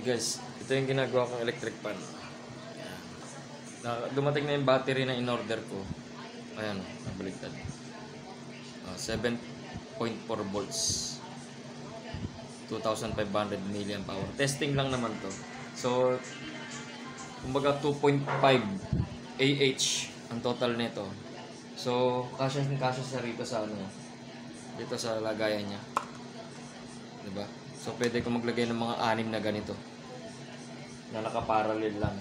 guys, ito yung ginagawa kong electric fan. Dumating na yung battery na in-order ko. Ayan, nabaliktad. 7.4 volts. 2,500 mAh. Testing lang naman to. So, kumbaga 2.5 AH ang total nito. So, kasya sa rito sa ano, dito sa lagayan niya. Diba? So, pwede ko maglagay ng mga 6 na ganito. Na nakaparallel lang.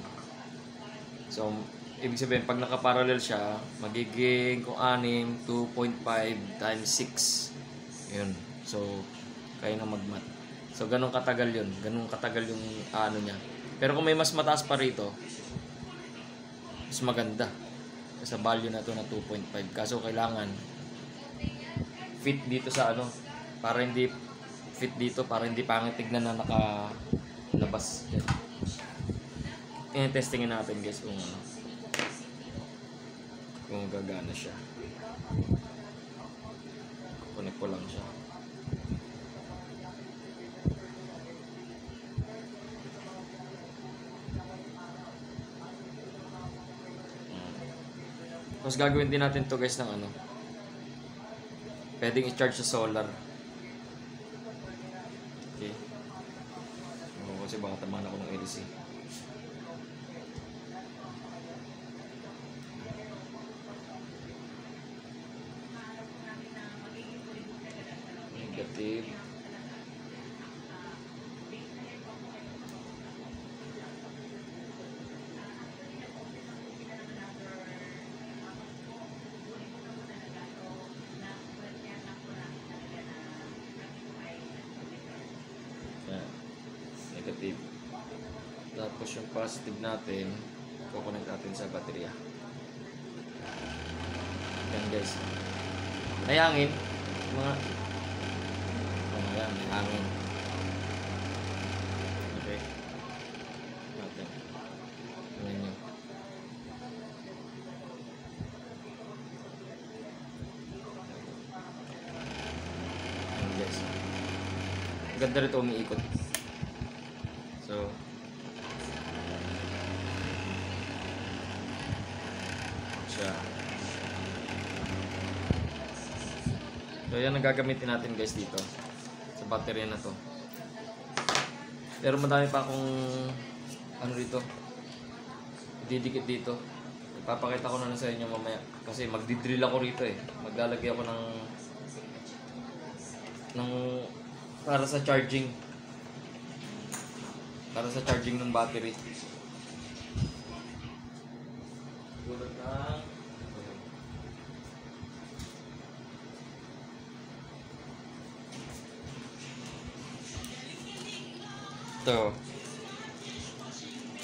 So, ibig sabihin, pag nakaparallel siya, magiging kung 6, 2.5 times 6. Yun. So, kayo na magmat. So, ganun katagal yun. Ganun katagal yung ano niya. Pero kung may mas mataas pa rito, mas maganda. Sa value na to na 2.5. Kaso kailangan fit dito sa ano, para hindi fit dito, para hindi pangit tignan na nakalabas. I-testingin natin guys kung gagana siya. Connect ko lang siya. Tapos gagawin din natin to guys ng ano, pwedeng i-charge sa solar. Okay. Kasi baka tamaan ako ng LC. Negative. Negative. Tapos yung positive natin, kukonect natin sa baterya. Yan guys. May hangin. Ayan, may hangin. Okay. Natin. Ayan yun. Ayan guys. Ganda rito umiikot. So, siya. So, yan ang gagamitin natin guys dito sa battery na to. Pero madami pa akong ano dito, didikit dito. Ipapakita ko na lang sa inyo mamaya kasi magdidrill ako rito eh. Maglalagay ako ng para sa charging. Para sa charging ng battery. Tulad ng ito.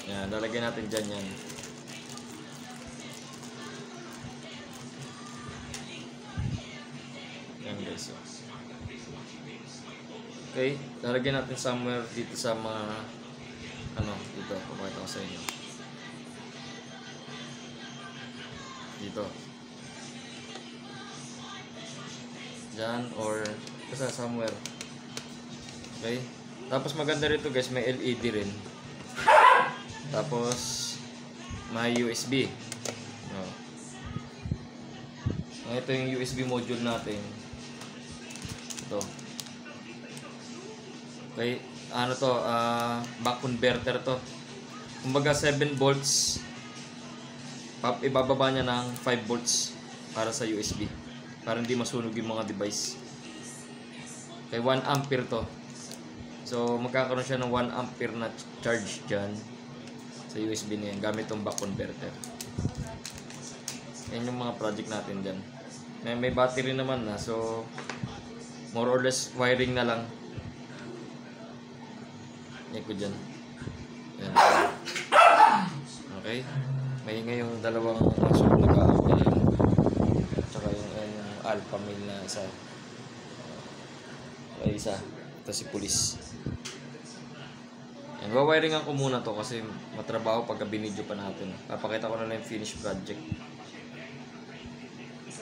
Yan, lalagyan natin dyan yan. Yan guys. Okay, lalagyan natin somewhere dito sa mga ano, dito, papakita ko sa inyo. Dito. Diyan, or basta somewhere. Okay? Tapos maganda rito guys, may LED rin. Tapos may USB. Oh. Ito yung USB module natin. Ito. Okay, ano to, back converter to. Kumbaga 7 volts. Ibababa niya ng 5 volts para sa USB. Para hindi masunog yung mga device. Okay, 1 ampere to. So, magkakaroon siya ng 1 ampere na charge dyan sa USB niya gamit tong back converter. Yan yung mga project natin dyan. May battery naman na. So, more or less wiring na lang. Yan ko dyan. Yan. Okay. May ngayong dalawang aso nag-aaway. Tsaka yung alpha male na isa. Okay, isa. Ito si police. Yan, wawiringan ko muna to kasi matrabaho pagka binidyo pa natin. Papakita ko na lang yung finished project.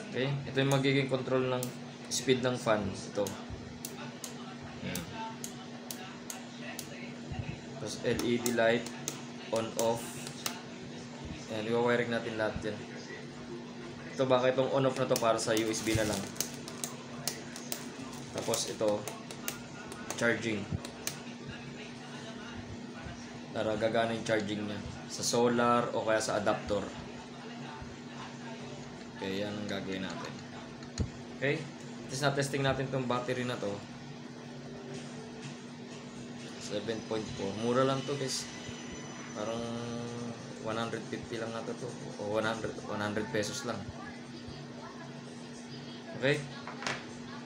Okay, ito yung magiging control ng speed ng fan. Ito. Yan. Tapos LED light, on off. Ayan, i-wiring natin lahat yan. Ito bakit itong on off na to para sa USB na lang. Tapos ito, charging. Para gagana yung charging niya. Sa solar o kaya sa adapter. Okay, yan ang gagawin natin. Okay, tapos na-testing natin itong battery na to. 7.4. Mura lang to guys. Parang 150 lang na to. O 100 pesos lang. Okay?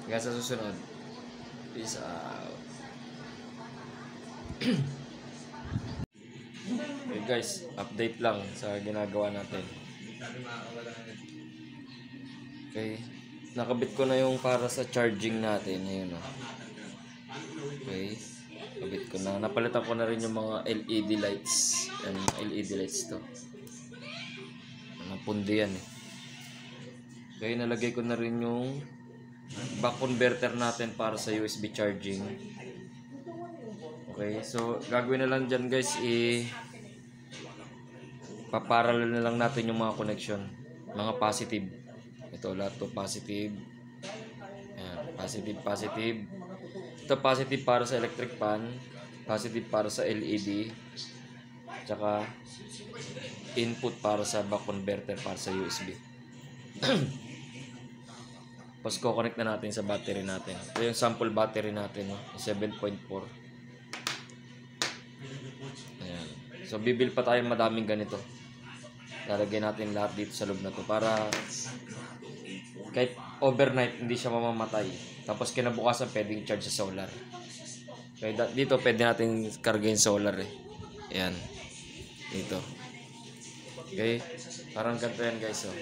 Hanggang sa susunod. Peace out. Okay guys, update lang sa ginagawa natin. Okay. Nakabit ko na yung para sa charging natin. Ayun o. Okay. Kabit ko na. Napalitan ko na rin yung mga LED lights. Yan, LED lights to. Mga pundi yan eh. Okay, nalagay ko na rin yung back converter natin para sa USB charging. Okay, so gagawin na lang dyan guys, paparallel na lang natin yung mga connection. Mga positive. Ito lahat to positive. Ayan, positive, positive. Ito positive para sa electric fan, positive para sa LED, tsaka input para sa back converter para sa USB. Tapos ko-connect na natin sa battery natin. Ito yung sample battery natin, 7.4. Ayan. So bibil pa tayo madaming ganito. Lalagay natin lahat dito sa loob na to para kahit overnight hindi siya mamamatay. Tapos kinabukasan pwedeng charge sa solar. Okay, dito pwede natin kargahin solar eh. Ayan. Dito. Okay. Parang ganito yan guys. Oh.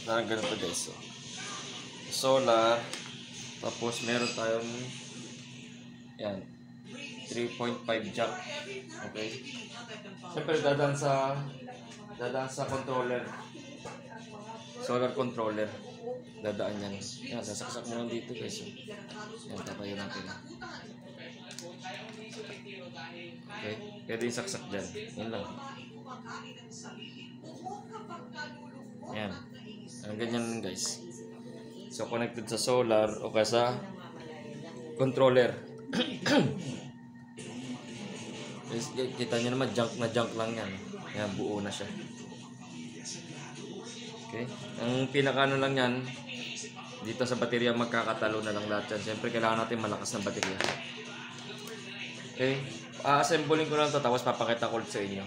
Parang ganito guys. Oh. Solar. Tapos meron tayong yan 3.5 jack. Okay. Siyempre dadaan sa controller. Solar controller. Dadaan yan. Yan, sasaksak mo lang dito guys. Yan, tatayo natin. Okay. Pwede yung saksak dyan. Yan lang. Yan. Ang ganyan guys. So connected sa solar o kaya sa controller. Kita nyo naman junk na junk lang yan. Yan, buo na siya. Okay. Ang pinakano lang yan, dito sa baterya magkakatalo na lang lahat yan. Siyempre kailangan natin malakas na baterya. Okay. Assembling ko lang to tapos papakita ko ulit sa inyo.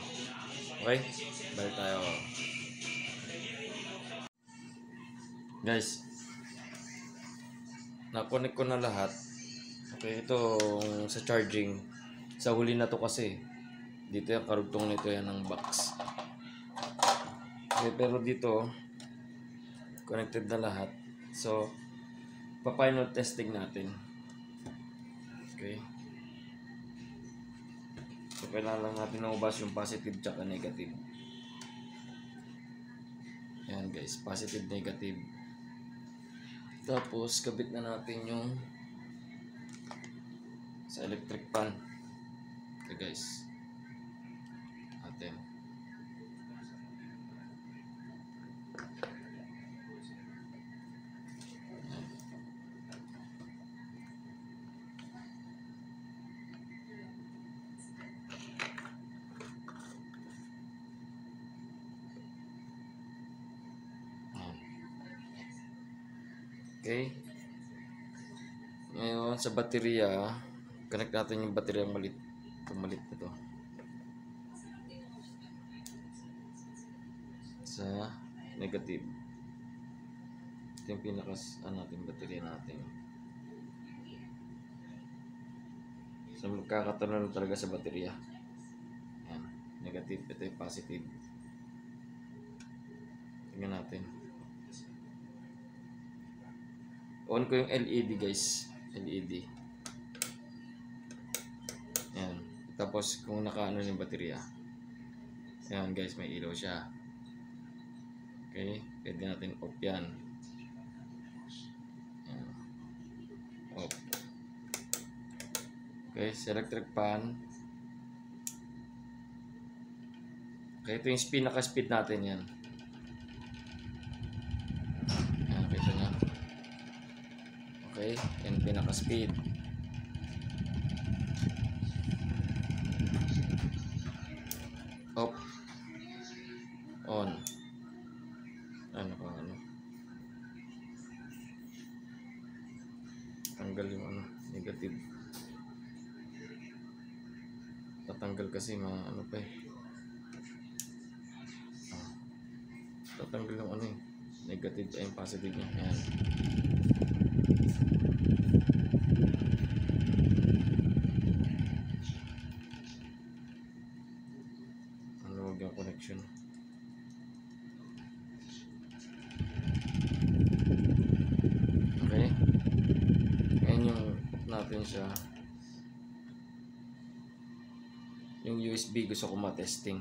Okay. Balik tayo. Guys. Na-connect ko na lahat. Okay, ito sa charging. Sa huli na to kasi. Dito yung karugtong nito yan ng box. Okay, pero dito connected na lahat. So, pa-final testing natin. Okay. So, kailangan lang natin naubas yung positive tsaka negative. Yan guys, positive, negative. Tapos, kabit na natin yung sa electric fan. Okay guys. Atin. Okay. Ngayon sa baterya, connect natin yung baterya malit. Itong malit na to. Sa negative. Ito yung pinakas natin baterya natin. So magkakatunan talaga sa baterya. Ayan, negative, ito yung positive. Tingnan natin. On ko yung LED guys. LED. Ayan. Tapos kung nakaano yung baterya. Ayan guys, may ilaw siya. Okay, pwede natin off yan. Ayan. Off. Okay, sa electric fan. Okay, ito yung pinaka-speed natin yan. Ayan, kita nyo. Okay, yan pinaka-speed. Off. On. Ano pa, ano? Tanggal yung ano, negative. Tatanggal kasi ano pa eh. Tatanggal yung ano eh. Negative ay yung positive niya. Ayan. Ano wag yung connection. Okay. Ngayon yung natin siya. Yung USB gusto ko ma-testing.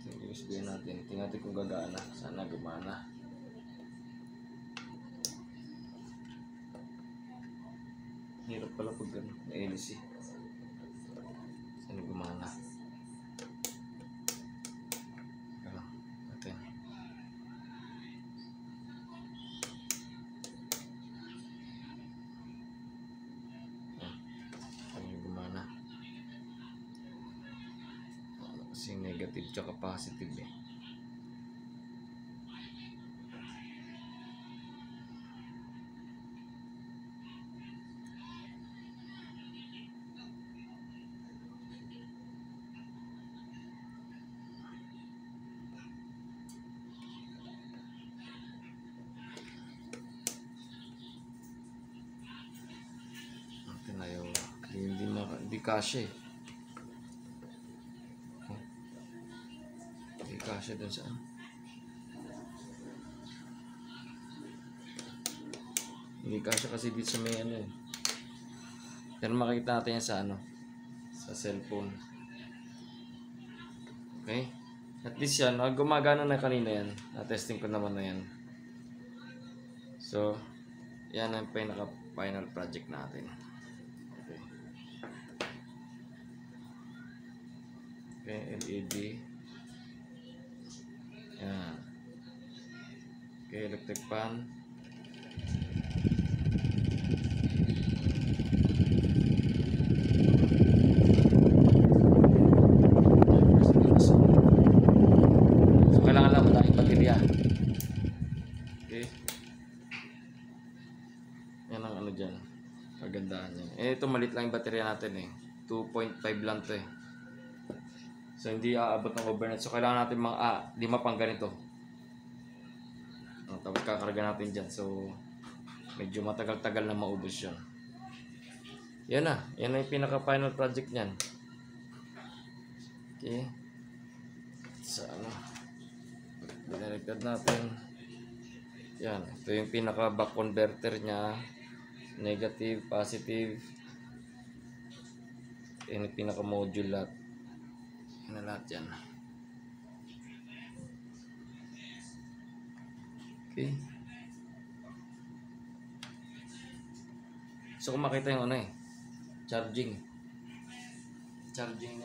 Yung USB natin. Tingnan natin kung gagana. Sana gumana. Hirap pala pag na-LC. Sana gumana. Natin. Kasi negative tsaka positive eh. Natin ayaw. Hindi kasya eh. Kasya dun sa hindi kasya kasi dito sa may ano eh. Pero makikita natin yan sa ano, sa cellphone. Okay, at least yan, gumagana na kanina yan. Na-testing ko naman na yan. So yan ang pinaka final project natin. Okay, okay, LED. Yan. Okay, electric fan. So, kailangan lang madaming baterya. Okay. Yan ang ano dyan. Kagandaan yan. Ito maliit lang yung baterya natin eh. 2.5 lang to eh. So, hindi aabot ng overnight. So, kailangan natin mga 5 pang ganito. Tapos kakarga natin dyan. So, medyo matagal-tagal na maubos yun. Yan na. Yan na yung pinaka-final project nyan. Okay. Sa ano. Binaligtad natin. Yan. Ito yung pinaka-back converter nya. Negative, positive. Yan yung pinaka-module lahat. Na lahat yan. Okay. So kung makita yung ano eh, charging na charging.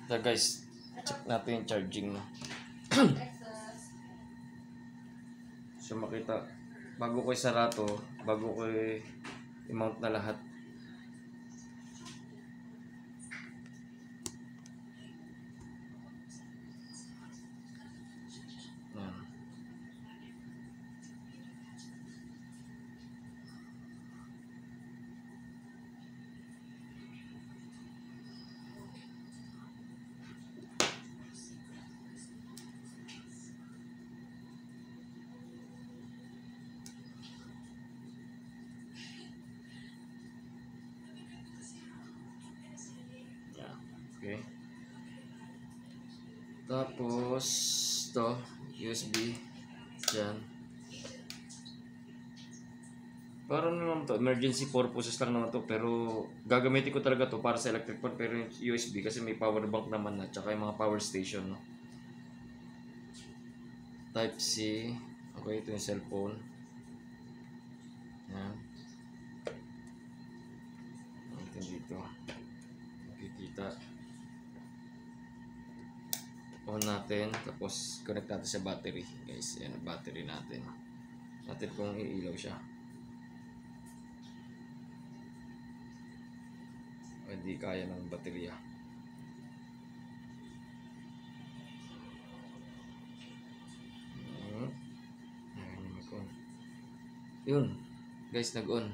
So guys, check natin yung charging no. So makita, bago ko isara to, bago ko i-mount na lahat. Yan. Tapos, to USB. Yan. Para naman to, emergency purposes lang naman to. Pero, gagamitin ko talaga to para sa electric fan. Pero yung USB kasi may power bank naman na. Tsaka yung mga power station, no? Type C. Okay, ito yung cellphone. Yan. Ito dito. Makikita. On natin. Tapos, connect natin sa battery. Guys, yan ang battery natin. Natin kung iilaw siya. Hindi kaya ng baterya. Yun. Guys, nag-on.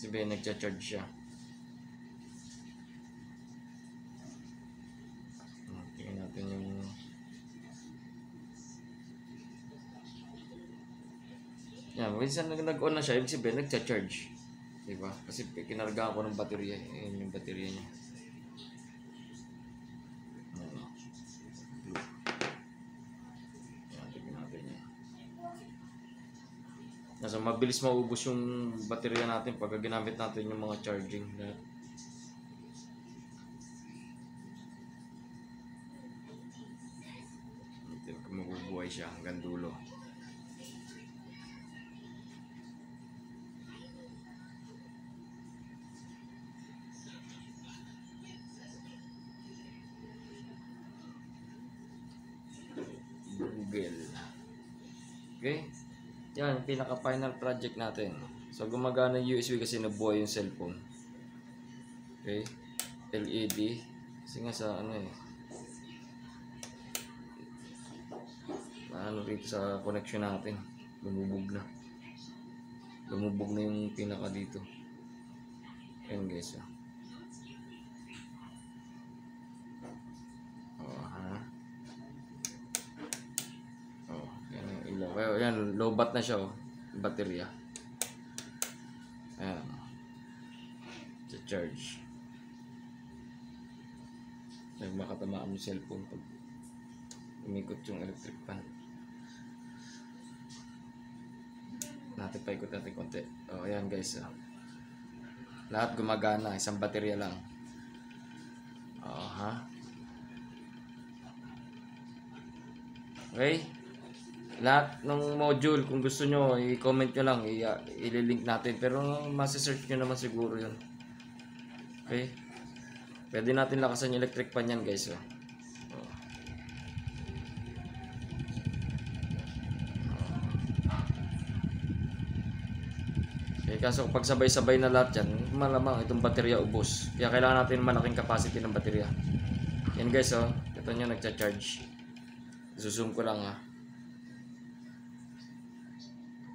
Sabihin, nagcha-charge siya. Tingnan natin yung yan, minsan nag-on na siya, ibig sabihin, nagcha-charge. Diba? Kasi kinarga ko ng baterya. Ayan yung baterya niya. Nasa mabilis maubos yung baterya natin pag ginamit natin yung mga charging. Mabubuhay siya hanggang dulo. Google. Okay? Yan, pinaka-final project natin. So, gumagana yung USB kasi nabuhay yung cellphone. Okay? LED. Kasi nga sa ano eh. Ano rito sa connection natin. Lumubog na. Lumubog na yung pinaka dito. Ayan guys. Ayan, low bat na siya, oh. Baterya. Ayan. Charge. Makatamaan yung cellphone pag umikot yung electric fan. Natin pa ikot natin konti. Oh, ayan guys. Oh. Lahat gumagana, isang baterya lang. Oh, ha? Okay? Lahat ng module, kung gusto nyo, i-comment nyo lang, i-link natin. Pero masi-search nyo naman siguro yun. Okay? Pwede natin lakasan yung electric fan yan guys. Okay, kaso pag sabay-sabay na lahat yan, malamang itong baterya ubos. Kaya kailangan natin malaking capacity ng baterya. Yan guys, oh. Ito nyo, nagcha-charge. Zoom ko lang, ha.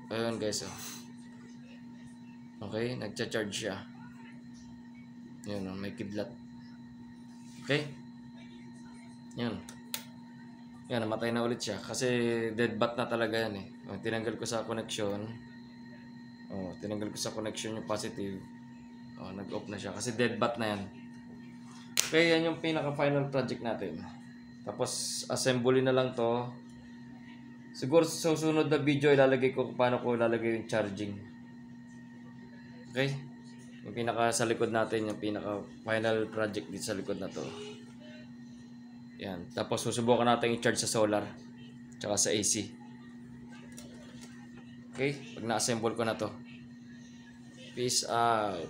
Ayun guys, oh. Okay, nagcha-charge siya. Yun, oh, may kidlat. Okay? Yun. Yan, namatay na ulit siya. Kasi dead bat na talaga yan eh. Oh, tinanggal ko sa connection. Oh, tinanggal ko sa connection yung positive. Oh, nag-off na siya. Kasi dead bat na yan. Okay, yan yung pinaka-final project natin. Tapos, assembly na lang to. Siguro sa susunod na video ilalagay ko kung paano ko ilalagay yung charging. Okay? Yung pinaka sa likod natin, yung pinaka final project dito sa likod na to. Yan. Tapos susubukan natin i-charge sa solar tsaka sa AC. Okay? Pag na-assemble ko na to. Peace out.